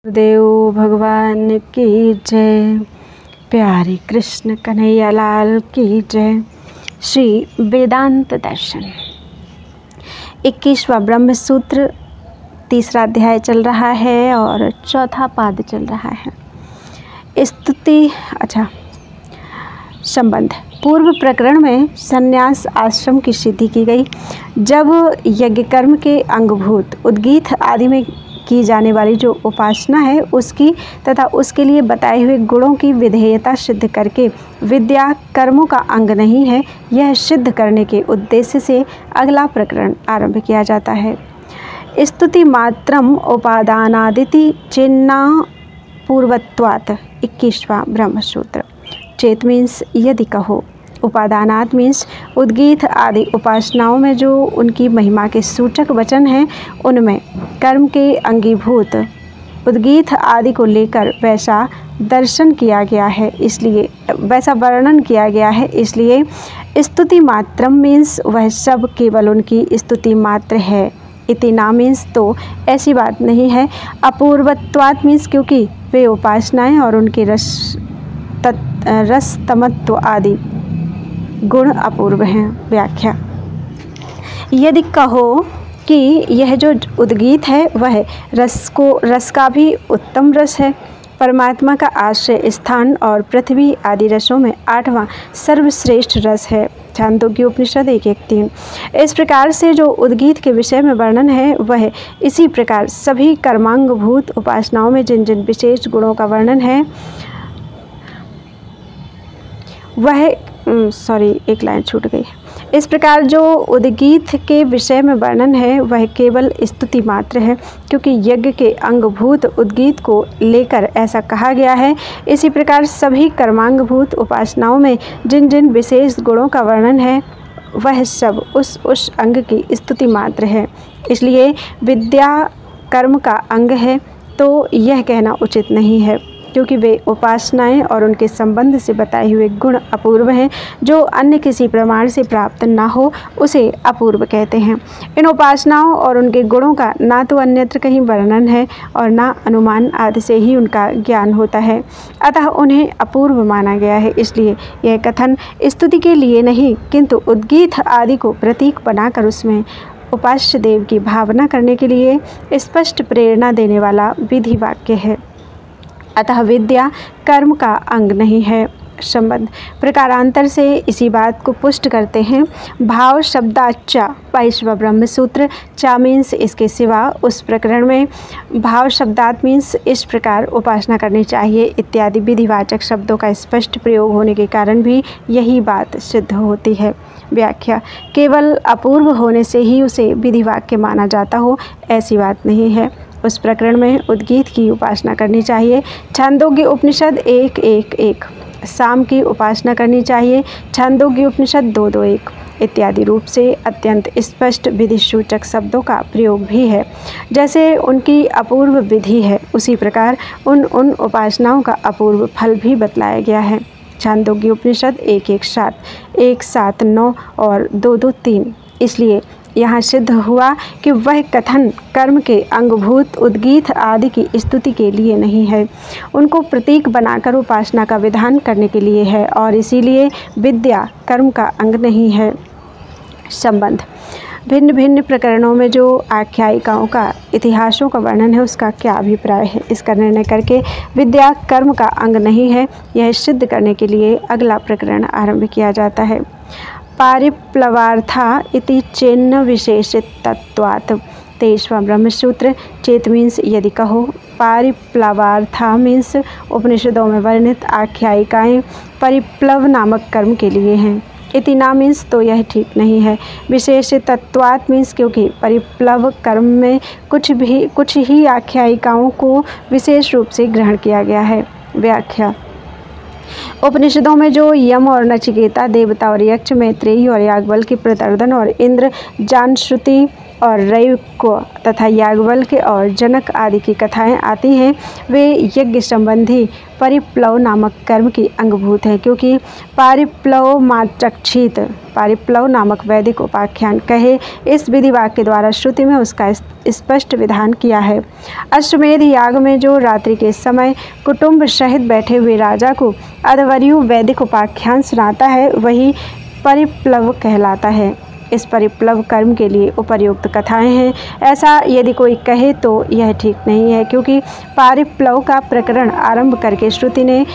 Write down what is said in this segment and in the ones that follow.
देव भगवान की जय। प्यारे कृष्ण कन्हैया लाल की जय। श्री वेदांत दर्शन 21वां ब्रह्म सूत्र, तीसरा अध्याय चल रहा है और चौथा पाद चल रहा है। स्तुति संबंध। पूर्व प्रकरण में संन्यास आश्रम की सिद्धि की गई। जब यज्ञ कर्म के अंगभूत उद्गीत आदि में की जाने वाली जो उपासना है उसकी तथा उसके लिए बताए हुए गुणों की विधेयता सिद्ध करके विद्या कर्मों का अंग नहीं है, यह सिद्ध करने के उद्देश्य से अगला प्रकरण आरंभ किया जाता है। स्तुति मात्रम उपादानादिति चेन्ना पूर्वत्वात् 21वां ब्रह्म सूत्र। चेत मीन्स यदि कहो, उपादानात मीन्स उद्गीत आदि उपासनाओं में जो उनकी महिमा के सूचक वचन हैं उनमें कर्म के अंगीभूत उद्गीत आदि को लेकर वैसा दर्शन किया गया है, इसलिए वैसा वर्णन किया गया है। इसलिए स्तुति मात्रम मीन्स वह सब केवल उनकी स्तुति मात्र है। इति ना मीन्स तो ऐसी बात नहीं है। अपूर्वत्वात् मीन्स क्योंकि वे उपासनाएं और उनके रसतमत्व आदि गुण अपूर्व हैं। व्याख्या। यदि कहो कि यह जो उद्गीत है वह रस का भी उत्तम रस है, परमात्मा का आश्रय स्थान और पृथ्वी आदि रसों में 8वां सर्वश्रेष्ठ रस है। छांदोग्य उपनिषद 1:1-3। इस प्रकार से जो उद्गीत के विषय में वर्णन है वह इसी प्रकार सभी कर्मांगभूत उपासनाओं में जिन जिन विशेष गुणों का वर्णन है वह एक लाइन छूट गई। इस प्रकार जो उद्गीत के विषय में वर्णन है वह केवल स्तुति मात्र है, क्योंकि यज्ञ के अंगभूत उद्गीत को लेकर ऐसा कहा गया है। इसी प्रकार सभी कर्मांगभूत उपासनाओं में जिन जिन विशेष गुणों का वर्णन है वह सब उस अंग की स्तुति मात्र है। इसलिए विद्या कर्म का अंग है तो यह कहना उचित नहीं है, क्योंकि वे उपासनाएं और उनके संबंध से बताए हुए गुण अपूर्व हैं। जो अन्य किसी प्रमाण से प्राप्त न हो उसे अपूर्व कहते हैं। इन उपासनाओं और उनके गुणों का ना तो अन्यत्र कहीं वर्णन है और ना अनुमान आदि से ही उनका ज्ञान होता है, अतः उन्हें अपूर्व माना गया है। इसलिए यह कथन स्तुति के लिए नहीं किंतु उद्गीत आदि को प्रतीक बनाकर उसमें उपास्य देव की भावना करने के लिए स्पष्ट प्रेरणा देने वाला विधि वाक्य है। अतः विद्या कर्म का अंग नहीं है। संबंध। प्रकारांतर से इसी बात को पुष्ट करते हैं। भाव शब्दाच्चा 22वां ब्रह्म सूत्र। चा मीन्स इसके सिवा उस प्रकरण में भाव शब्दात मीन्स इस प्रकार उपासना करनी चाहिए इत्यादि विधिवाचक शब्दों का स्पष्ट प्रयोग होने के कारण भी यही बात सिद्ध होती है। व्याख्या। केवल अपूर्व होने से ही उसे विधिवाक्य माना जाता हो ऐसी बात नहीं है। उस प्रकरण में उद्गीत की उपासना करनी चाहिए। छांदोग्य उपनिषद 1:1-1। साम की उपासना करनी चाहिए। छांदोग्य उपनिषद 2:2-1 इत्यादि रूप से अत्यंत स्पष्ट विधि सूचक शब्दों का प्रयोग भी है। जैसे उनकी अपूर्व विधि है उसी प्रकार उन उपासनाओं का अपूर्व फल भी बतलाया गया है। छांदोग्य उपनिषद 1:1-7, 1:7-9 और 2:2-3। इसलिए यहाँ सिद्ध हुआ कि वह कथन कर्म के अंगभूत उद्गीत आदि की स्तुति के लिए नहीं है, उनको प्रतीक बनाकर उपासना का विधान करने के लिए है और इसीलिए विद्या कर्म का अंग नहीं है। संबंध। भिन्न भिन्न प्रकरणों में जो आख्यायिकाओं का इतिहासों का वर्णन है उसका क्या अभिप्राय है, इसका निर्णय करके विद्या कर्म का अंग नहीं है यह सिद्ध करने के लिए अगला प्रकरण आरंभ किया जाता है। पारिप्लवार्था इति चेन्न विशेषितत्वात् 23वां ब्रह्म सूत्र। चेत मीन्स यदि कहो, पारिप्लवार्था मीन्स उपनिषदों में वर्णित आख्यायिकाएं परिप्लव नामक कर्म के लिए हैं। इति ना मीन्स तो यह ठीक नहीं है। विशेषितत्वात् मीन्स क्योंकि परिप्लव कर्म में कुछ ही आख्यायिकाओं को विशेष रूप से ग्रहण किया गया है। व्याख्या। उपनिषदों में जो यम और नचिकेता, देवता और यक्ष, मैत्रेयी और याज्ञवल्क्य, प्रतर्दन और इंद्र, जानश्रुति और रैवको तथा याज्ञवल्क्य और जनक आदि की कथाएं आती हैं, वे यज्ञ संबंधी परिप्लव नामक कर्म की अंगभूत हैं, क्योंकि पारिप्लव माचक्षित पारिप्लव नामक वैदिक उपाख्यान कहे इस विधि वाक्य द्वारा श्रुति में उसका स्पष्ट विधान किया है। अश्वमेध याग में जो रात्रि के समय कुटुंब सहित बैठे हुए राजा को अध्वर्यु वैदिक उपाख्यान सुनाता है, वही परिप्लव कहलाता है। इस परिप्लव कर्म के लिए उपर्युक्त कथाएं हैं, ऐसा यदि कोई कहे तो यह ठीक नहीं है, क्योंकि पारिप्लव का प्रकरण आरंभ करके श्रुति ने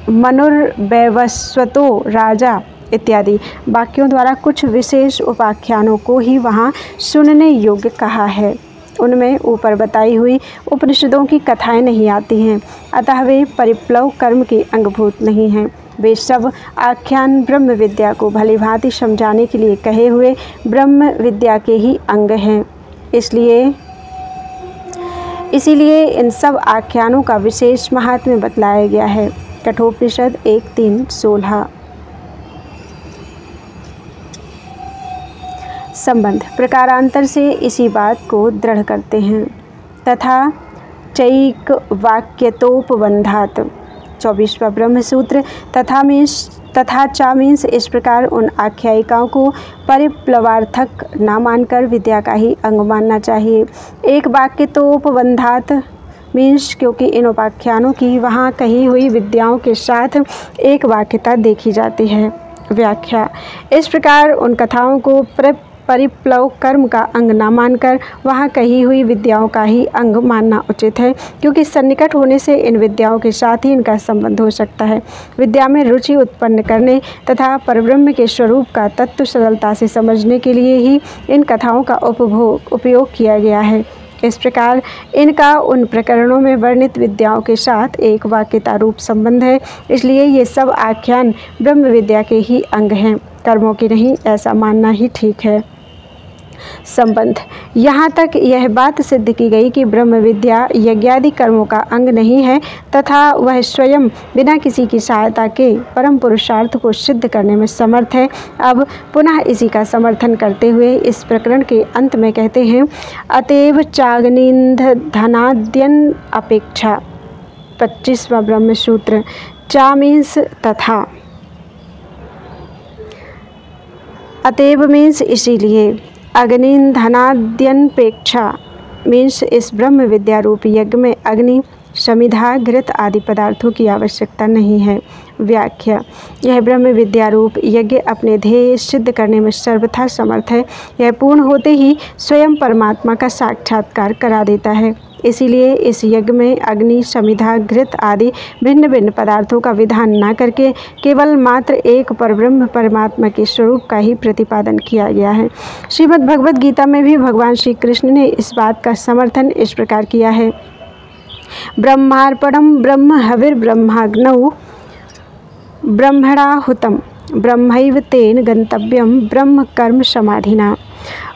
मनुर्वैवस्वतो राजा इत्यादि वाक्यों द्वारा कुछ विशेष उपाख्यानों को ही वहाँ सुनने योग्य कहा है। उनमें ऊपर बताई हुई उपनिषदों की कथाएं नहीं आती हैं, अतः वे परिप्लव कर्म के अंगभूत नहीं हैं। वे सब आख्यान ब्रह्म विद्या को भलीभांति समझाने के लिए कहे हुए ब्रह्म विद्या के ही अंग हैं। इसीलिए इन सब आख्यानों का विशेष महात्म्य बतलाया गया है। कठोपनिषद 1:3-16। संबंध प्रकारांतर से इसी बात को दृढ़ करते हैं। तथा चैक वाक्यतोपबंधात 24वां ब्रह्मसूत्र तथा चा मीन्स इस प्रकार उन आख्यायिकाओं को परिप्लवार्थक न मानकर विद्या का ही अंग मानना चाहिए। एक वाक्य तो उपबंधात मीन्स क्योंकि इन उपाख्यानों की वहाँ कही हुई विद्याओं के साथ एक वाक्यता देखी जाती है। व्याख्या इस प्रकार उन कथाओं को परिप्लव कर्म का अंग न मानकर वहाँ कही हुई विद्याओं का ही अंग मानना उचित है, क्योंकि सन्निकट होने से इन विद्याओं के साथ ही इनका संबंध हो सकता है। विद्या में रुचि उत्पन्न करने तथा परब्रह्म के स्वरूप का तत्व सरलता से समझने के लिए ही इन कथाओं का उपयोग किया गया है। इस प्रकार इनका उन प्रकरणों में वर्णित विद्याओं के साथ एक वाक्यता रूप संबंध है, इसलिए ये सब आख्यान ब्रह्म विद्या के ही अंग हैं, कर्मों की नहीं, ऐसा मानना ही ठीक है। संबंध यहाँ तक यह बात सिद्ध की गई कि ब्रह्म विद्या यज्ञादि कर्मों का अंग नहीं है तथा वह स्वयं बिना किसी की सहायता के परम पुरुषार्थ को सिद्ध करने में समर्थ है। अब पुनः इसी का समर्थन करते हुए इस प्रकरण के अंत में कहते हैं, अतएव चाग्निधनाद्यन अपेक्षा 25वां ब्रह्मसूत्र। चा मीन्स तथा, अतएव मीन्स इसीलिए, अग्निधनाद्यनपेक्षा मीन्स इस ब्रह्म विद्या रूप यज्ञ में अग्नि, समिधा, घृत आदि पदार्थों की आवश्यकता नहीं है। व्याख्या यह ब्रह्म विद्या रूप यज्ञ अपने ध्येय सिद्ध करने में सर्वथा समर्थ है। यह पूर्ण होते ही स्वयं परमात्मा का साक्षात्कार करा देता है। इसीलिए इस यज्ञ में अग्नि, समिधा, घृत आदि भिन्न भिन्न पदार्थों का विधान न करके केवल मात्र एक परब्रह्म परमात्मा के स्वरूप का ही प्रतिपादन किया गया है। श्रीमद् भगवद गीता में भी भगवान श्री कृष्ण ने इस बात का समर्थन इस प्रकार किया है, ब्रह्मार्पणम ब्रह्म हविर्ब्रह्माग्नौ ब्रह्मणाहुतम ब्रह्मैव तेन गंतव्यम ब्रह्म कर्म समाधिना।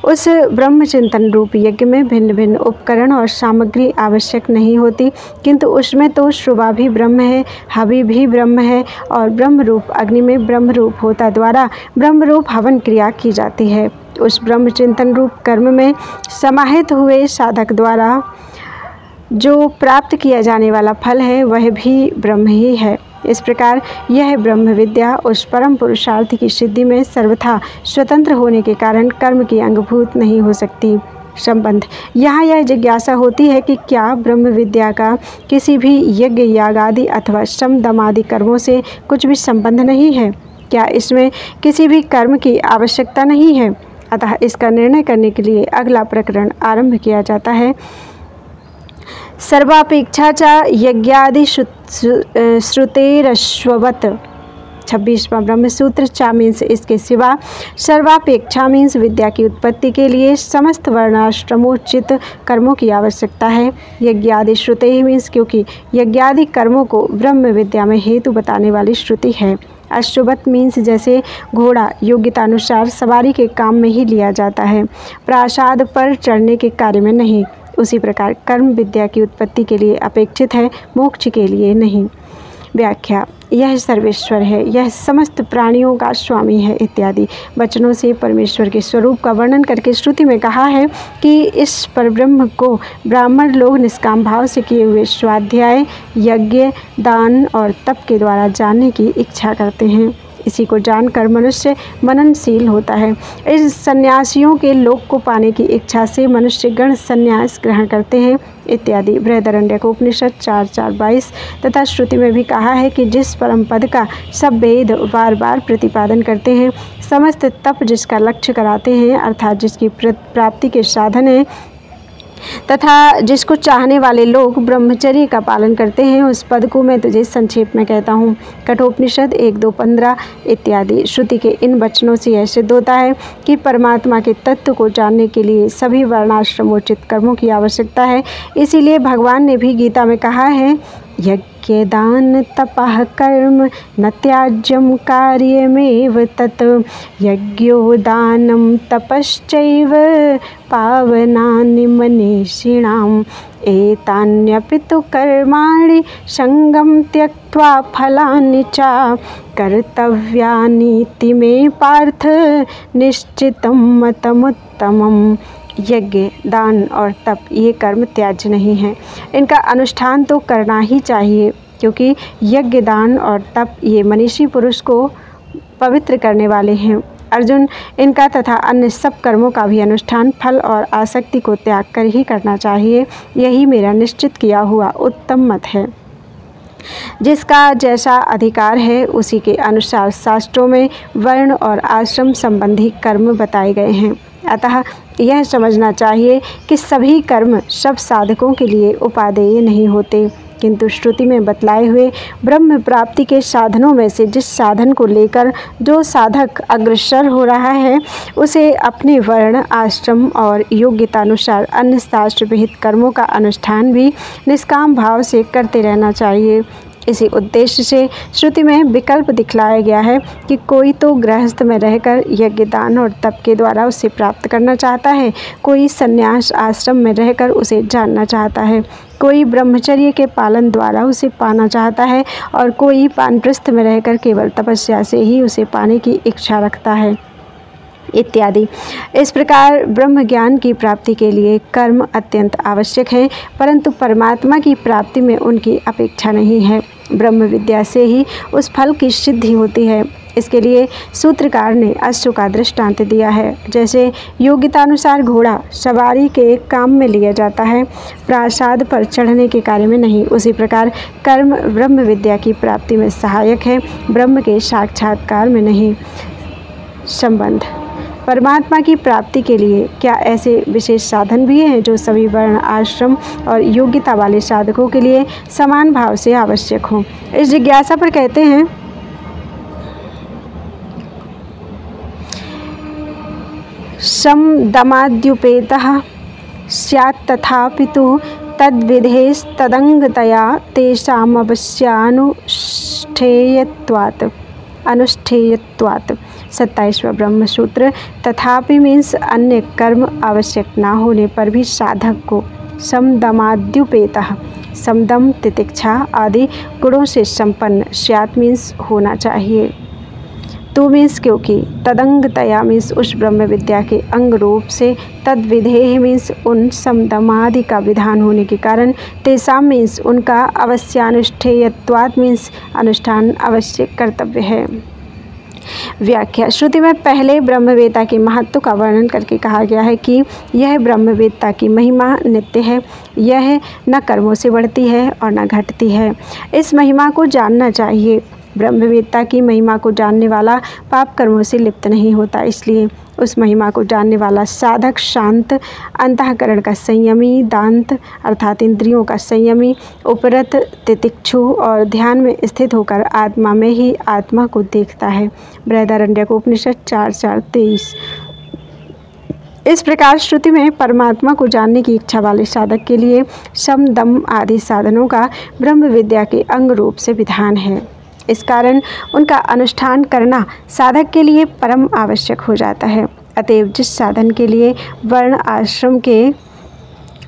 उस ब्रह्म चिंतन रूप यज्ञ में भिन्न भिन्न उपकरण और सामग्री आवश्यक नहीं होती, किंतु उसमें तो श्रुवा भी ब्रह्म है, हवि भी ब्रह्म है और ब्रह्म रूप अग्नि में ब्रह्म रूप होता द्वारा ब्रह्म रूप हवन क्रिया की जाती है। उस ब्रह्म चिंतन रूप कर्म में समाहित हुए साधक द्वारा जो प्राप्त किया जाने वाला फल है वह भी ब्रह्म ही है। इस प्रकार यह ब्रह्म विद्या उस परम पुरुषार्थ की सिद्धि में सर्वथा स्वतंत्र होने के कारण कर्म की अंगभूत नहीं हो सकती। संबंध यहाँ यह जिज्ञासा होती है कि क्या ब्रह्म विद्या का किसी भी यज्ञ, याग आदि अथवा शम दम आदि कर्मों से कुछ भी संबंध नहीं है? क्या इसमें किसी भी कर्म की आवश्यकता नहीं है? अतः इसका निर्णय करने के लिए अगला प्रकरण आरंभ किया जाता है। सर्वापेक्षा च यज्ञादि श्रुतेरश्ववत् 26वां ब्रह्मसूत्र। चा मीन्स इसके सिवा, सर्वापेक्षा मीन्स विद्या की उत्पत्ति के लिए समस्त वर्णाश्रमोचित कर्मों की आवश्यकता है। यज्ञादि श्रुते मीन्स क्योंकि यज्ञादि कर्मों को ब्रह्म विद्या में हेतु बताने वाली श्रुति है। अश्ववत मीन्स जैसे घोड़ा योग्यतानुसार सवारी के काम में ही लिया जाता है, प्रासाद पर चढ़ने के कार्य में नहीं, उसी प्रकार कर्म विद्या की उत्पत्ति के लिए अपेक्षित है, मोक्ष के लिए नहीं। व्याख्या, यह सर्वेश्वर है, यह समस्त प्राणियों का स्वामी है इत्यादि वचनों से परमेश्वर के स्वरूप का वर्णन करके श्रुति में कहा है कि इस परब्रह्म को ब्राह्मण लोग निष्काम भाव से किए हुए स्वाध्याय, यज्ञ, दान और तप के द्वारा जानने की इच्छा करते हैं। इसी को जानकर मनुष्य मननशील होता है। इस सन्यासियों के लोक को पाने की इच्छा से मनुष्य गण सन्यास ग्रहण करते हैं इत्यादि बृहदारण्यकोपनिषद 4:4-22 तथा श्रुति में भी कहा है कि जिस परम पद का सब वेद बार बार प्रतिपादन करते हैं, समस्त तप जिसका लक्ष्य कराते हैं अर्थात जिसकी प्राप्ति के साधन है तथा जिसको चाहने वाले लोग ब्रह्मचर्य का पालन करते हैं, उस पद को मैं तुझे संक्षेप में कहता हूँ। कठोपनिषद 1:2-15 इत्यादि श्रुति के इन वचनों से यह सिद्ध होता है कि परमात्मा के तत्व को जानने के लिए सभी वर्णाश्रमोचित कर्मों की आवश्यकता है। इसीलिए भगवान ने भी गीता में कहा है, यज्ञ दान तपः कर्म न त्याज्यम कार्यमेव तत् यज्ञो दानं तपश्चैव पावनानि मनीषिणाम् एतान्यपि तु कर्माणि संगं त्यक्त्वा फलानि च कर्तव्यानीति मे पार्थ निश्चितं मतमुत्तमम्। यज्ञ, दान और तप ये कर्म त्याज्य नहीं हैं। इनका अनुष्ठान तो करना ही चाहिए, क्योंकि यज्ञ, दान और तप ये मनीषी पुरुष को पवित्र करने वाले हैं। अर्जुन, इनका तथा अन्य सब कर्मों का भी अनुष्ठान फल और आसक्ति को त्याग कर ही करना चाहिए। यही मेरा निश्चित किया हुआ उत्तम मत है। जिसका जैसा अधिकार है उसी के अनुसार शास्त्रों में वर्ण और आश्रम संबंधी कर्म बताए गए हैं। अतः यह समझना चाहिए कि सभी कर्म सब साधकों के लिए उपादेय नहीं होते, किंतु श्रुति में बतलाए हुए ब्रह्म प्राप्ति के साधनों में से जिस साधन को लेकर जो साधक अग्रसर हो रहा है, उसे अपने वर्ण, आश्रम और योग्यतानुसार अन्य शास्त्र विहित कर्मों का अनुष्ठान भी निष्काम भाव से करते रहना चाहिए। इसी उद्देश्य से श्रुति में विकल्प दिखलाया गया है कि कोई तो गृहस्थ में रहकर यज्ञ, दान और तप के द्वारा उसे प्राप्त करना चाहता है, कोई संन्यास आश्रम में रहकर उसे जानना चाहता है, कोई ब्रह्मचर्य के पालन द्वारा उसे पाना चाहता है और कोई वानप्रस्थ में रहकर केवल तपस्या से ही उसे पाने की इच्छा रखता है इत्यादि। इस प्रकार ब्रह्म ज्ञान की प्राप्ति के लिए कर्म अत्यंत आवश्यक है, परंतु परमात्मा की प्राप्ति में उनकी अपेक्षा नहीं है। ब्रह्म विद्या से ही उस फल की सिद्धि होती है। इसके लिए सूत्रकार ने अश्व का दृष्टांत दिया है। जैसे योग्यतानुसार घोड़ा सवारी के काम में लिया जाता है, प्रासाद पर चढ़ने के कार्य में नहीं, उसी प्रकार कर्म ब्रह्म विद्या की प्राप्ति में सहायक है, ब्रह्म के साक्षात्कार में नहीं। संबंध परमात्मा की प्राप्ति के लिए क्या ऐसे विशेष साधन भी हैं जो सभी वर्ण, आश्रम और योग्यता वाले साधकों के लिए समान भाव से आवश्यक हों? इस जिज्ञासा पर कहते हैं, समदमाद्युपेतः स्यात् तथापि तु तद्विधेस्तदंगतया तेषामवश्यानुष्ठेयत्वात् 27वां ब्रह्म सूत्र। तथापि मीन्स अन्य कर्म आवश्यक ना होने पर भी साधक को समदमाद्युपेतः, समदम, तितिक्षा आदि गुणों से संपन्न, स्यात् मीन्स होना चाहिए, तो मीन्स क्योंकि, तदंगतया मीन्स उस ब्रह्म विद्या के अंग रूप से, तद्विधेय मीन्स उन समदमादि का विधान होने के कारण, तेसाम मीन्स उनका, अवश्यानुष्ठेयत्वात् मीन्स अनुष्ठान अवश्य कर्तव्य है। व्याख्या श्रुति में पहले ब्रह्मवेत्ता के महत्व का वर्णन करके कहा गया है कि यह ब्रह्मवेत्ता की महिमा नित्य है, यह न कर्मों से बढ़ती है और न घटती है। इस महिमा को जानना चाहिए। ब्रह्मवेत्ता की महिमा को जानने वाला पाप कर्मों से लिप्त नहीं होता, इसलिए उस महिमा को जानने वाला साधक शांत, अंतःकरण का संयमी, दांत अर्थात इंद्रियों का संयमी, उपरत, तितिक्षु और ध्यान में स्थित होकर आत्मा में ही आत्मा को देखता है। बृहदारण्यकोपनिषद 4:4-23। इस प्रकार श्रुति में परमात्मा को जानने की इच्छा वाले साधक के लिए सम, दम आदि साधनों का ब्रह्म विद्या के अंग रूप से विधान है। इस कारण उनका अनुष्ठान करना साधक के लिए परम आवश्यक हो जाता है। अतएव जिस साधन के लिए वर्ण, आश्रम के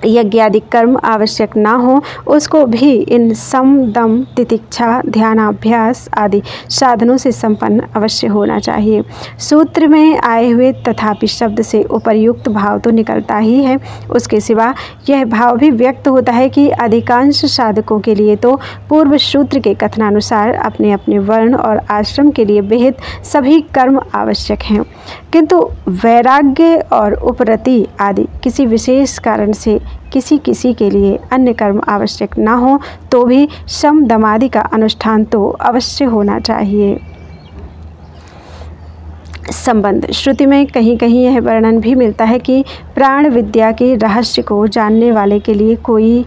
यज्ञ आदि कर्म आवश्यक ना हो उसको भी इन सम दम तितिक्षा ध्यानाभ्यास आदि साधनों से संपन्न अवश्य होना चाहिए। सूत्र में आए हुए तथापि शब्द से उपर्युक्त भाव तो निकलता ही है, उसके सिवा यह भाव भी व्यक्त होता है कि अधिकांश साधकों के लिए तो पूर्व सूत्र के कथनानुसार अपने अपने वर्ण और आश्रम के लिए विहित सभी कर्म आवश्यक हैं, किंतु वैराग्य और उपरति आदि किसी विशेष कारण से किसी के लिए अन्य कर्म आवश्यक ना हो तो भी शम दमादि का अनुष्ठान तो अवश्य होना चाहिए। संबंध श्रुति में कहीं कहीं यह वर्णन भी मिलता है कि प्राण विद्या के रहस्य को जानने वाले के लिए कोई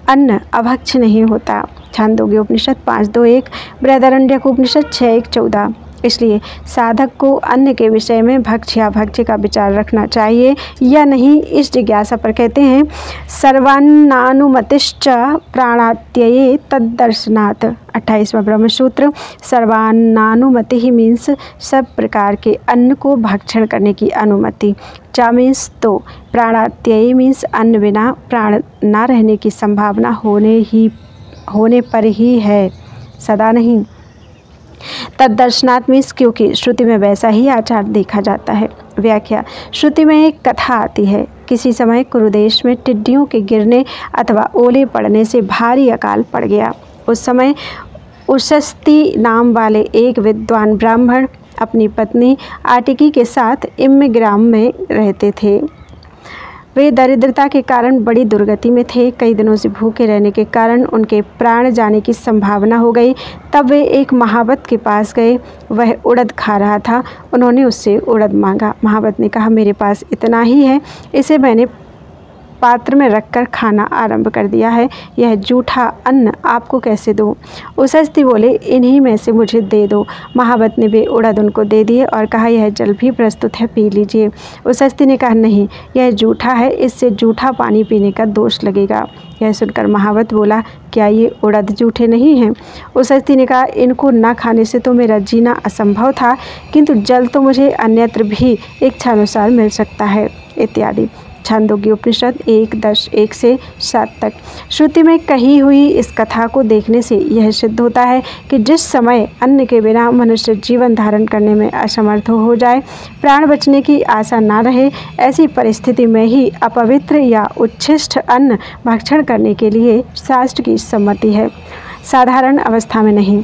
अन्न अभक्ष नहीं होता। छांदोग्य उपनिषद 5.2.1, बृहदारण्यक उपनिषद 6.1.14। इसलिए साधक को अन्न के विषय में भक्ष या भक्ष्य का विचार रखना चाहिए या नहीं, इस जिज्ञासा पर कहते हैं सर्वान्नानुमतिश्च प्राणात्यये तद्दर्शनात्। 28वां ब्रह्मसूत्र। सर्वान्नानुमति ही मीन्स सब प्रकार के अन्न को भक्षण करने की अनुमति। चा मीन्स तो, प्राणात्यये मीन्स अन्न बिना प्राण ना रहने की संभावना होने पर ही है, सदा नहीं। तद्दर्शनात् मीन्स क्योंकि श्रुति में वैसा ही आचार देखा जाता है। व्याख्या श्रुति में एक कथा आती है। किसी समय कुरुदेश में टिड्डियों के गिरने अथवा ओले पड़ने से भारी अकाल पड़ गया। उस समय उशस्ती नाम वाले एक विद्वान ब्राह्मण अपनी पत्नी आटिकी के साथ इम्य ग्राम में रहते थे। वे दरिद्रता के कारण बड़ी दुर्गति में थे। कई दिनों से भूखे रहने के कारण उनके प्राण जाने की संभावना हो गई। तब वे एक महावत के पास गए। वह उड़द खा रहा था। उन्होंने उससे उड़द मांगा। महावत ने कहा, मेरे पास इतना ही है, इसे मैंने पात्र में रखकर खाना आरंभ कर दिया है, यह जूठा अन्न आपको कैसे दूँ? उशस्ती बोले, इन्हीं में से मुझे दे दो। महावत ने वे उड़द उनको दे दिए और कहा, यह जल भी प्रस्तुत है, पी लीजिए। उशस्ती ने कहा, नहीं, यह जूठा है, इससे जूठा पानी पीने का दोष लगेगा। यह सुनकर महावत बोला, क्या ये उड़द जूठे नहीं हैं? उशस्ती ने कहा, इनको न खाने से तो मेरा जीना असंभव था, किंतु जल तो मुझे अन्यत्र भी इच्छानुसार मिल सकता है, इत्यादि। छांदोग्य उपनिषद 1:10-1 से 7 तक। श्रुति में कही हुई इस कथा को देखने से यह सिद्ध होता है कि जिस समय अन्न के बिना मनुष्य जीवन धारण करने में असमर्थ हो जाए, प्राण बचने की आशा ना रहे, ऐसी परिस्थिति में ही अपवित्र या उच्छिष्ट अन्न भक्षण करने के लिए शास्त्र की सम्मति है, साधारण अवस्था में नहीं।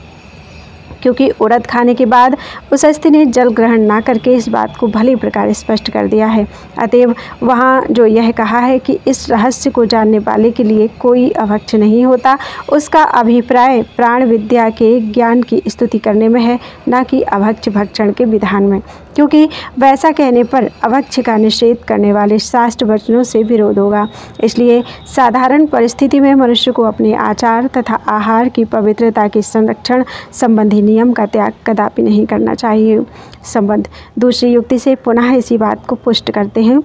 क्योंकि उड़द खाने के बाद उशस्ती ने जल ग्रहण ना करके इस बात को भली प्रकार स्पष्ट कर दिया है। अतएव वहाँ जो यह कहा है कि इस रहस्य को जानने वाले के लिए कोई अभक्ष नहीं होता, उसका अभिप्राय प्राण विद्या के ज्ञान की स्तुति करने में है, न कि अभक्ष भक्षण के विधान में, क्योंकि वैसा कहने पर अभक्ष का निषेध करने वाले शास्त्र वचनों से विरोध होगा। इसलिए साधारण परिस्थिति में मनुष्य को अपने आचार तथा आहार की पवित्रता के संरक्षण संबंधी नियम का त्याग कदापि नहीं करना चाहिए। संबंध दूसरी युक्ति से पुनः इसी बात को पुष्ट करते हैं।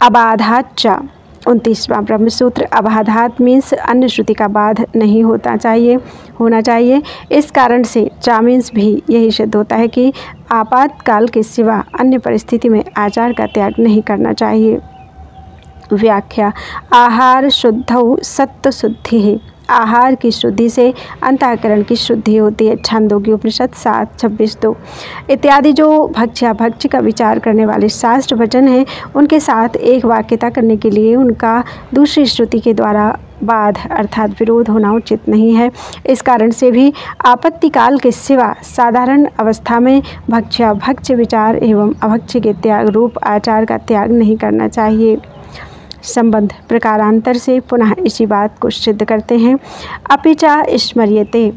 अबाधात च 29वां ब्रह्मसूत्र। अबाधात मीन्स अन्य श्रुति का बाध नहीं होना चाहिए। इस कारण से चा मीन्स भी यही सिद्ध होता है कि आपातकाल के सिवा अन्य परिस्थिति में आचार का त्याग नहीं करना चाहिए। व्याख्या आहार शुद्धौ सत्व शुद्धि है। आहार की शुद्धि से अंतःकरण की शुद्धि होती है। छांदोग्य उपनिषद 7:26-2 इत्यादि जो भक्ष्य का विचार करने वाले शास्त्र वचन हैं, उनके साथ एक वाक्यता करने के लिए उनका दूसरी श्रुति के द्वारा बाध अर्थात विरोध होना उचित नहीं है। इस कारण से भी आपत्ति काल के सिवा साधारण अवस्था में भक्ष्य विचार एवं अभक्ष्य के त्याग रूप आचार का त्याग नहीं करना चाहिए। संबंध प्रकारांतर से पुनः इसी बात को सिद्ध करते हैं। अपिचा स्मर्यते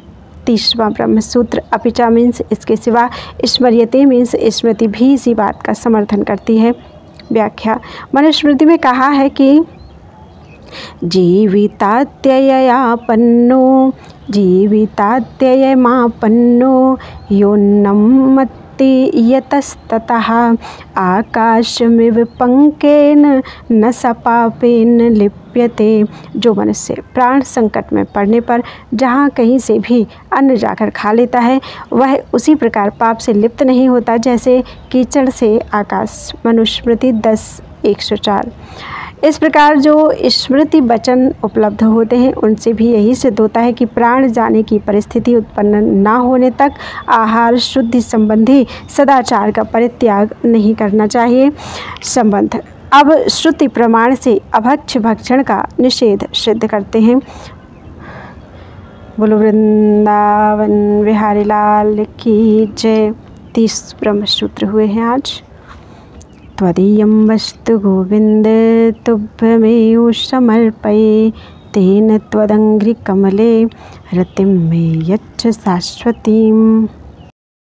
30वां ब्रह्मसूत्र। अपिचा मीन्स इसके सिवा, स्मर्यते मीन्स स्मृति भी इसी बात का समर्थन करती है। व्याख्या मनुस्मृति में कहा है कि जीवितात्ययमापन्नो योन्नम यतस्ततः आकाशमिव पंकेन न सपापेन लिप्यते। जो मनुष्य प्राण संकट में पड़ने पर जहाँ कहीं से भी अन्न जाकर खा लेता है, वह उसी प्रकार पाप से लिप्त नहीं होता जैसे कीचड़ से आकाश। मनुस्मृति 10:104। इस प्रकार जो स्मृति वचन उपलब्ध होते हैं उनसे भी यही सिद्ध होता है कि प्राण जाने की परिस्थिति उत्पन्न न होने तक आहार शुद्धि संबंधी सदाचार का परित्याग नहीं करना चाहिए। संबंध अब श्रुति प्रमाण से अभक्ष भक्षण का निषेध सिद्ध करते हैं। बोलो वृंदावन बिहारी लाल की जय। 30 ब्रह्म सूत्र हुए हैं आज। त्वदीयं वस्तु गोविंद तुभ्यमेव समर्पये तेन त्वदङ्घ्रिकमले रतिं मे यच्छ शाश्वतीम्।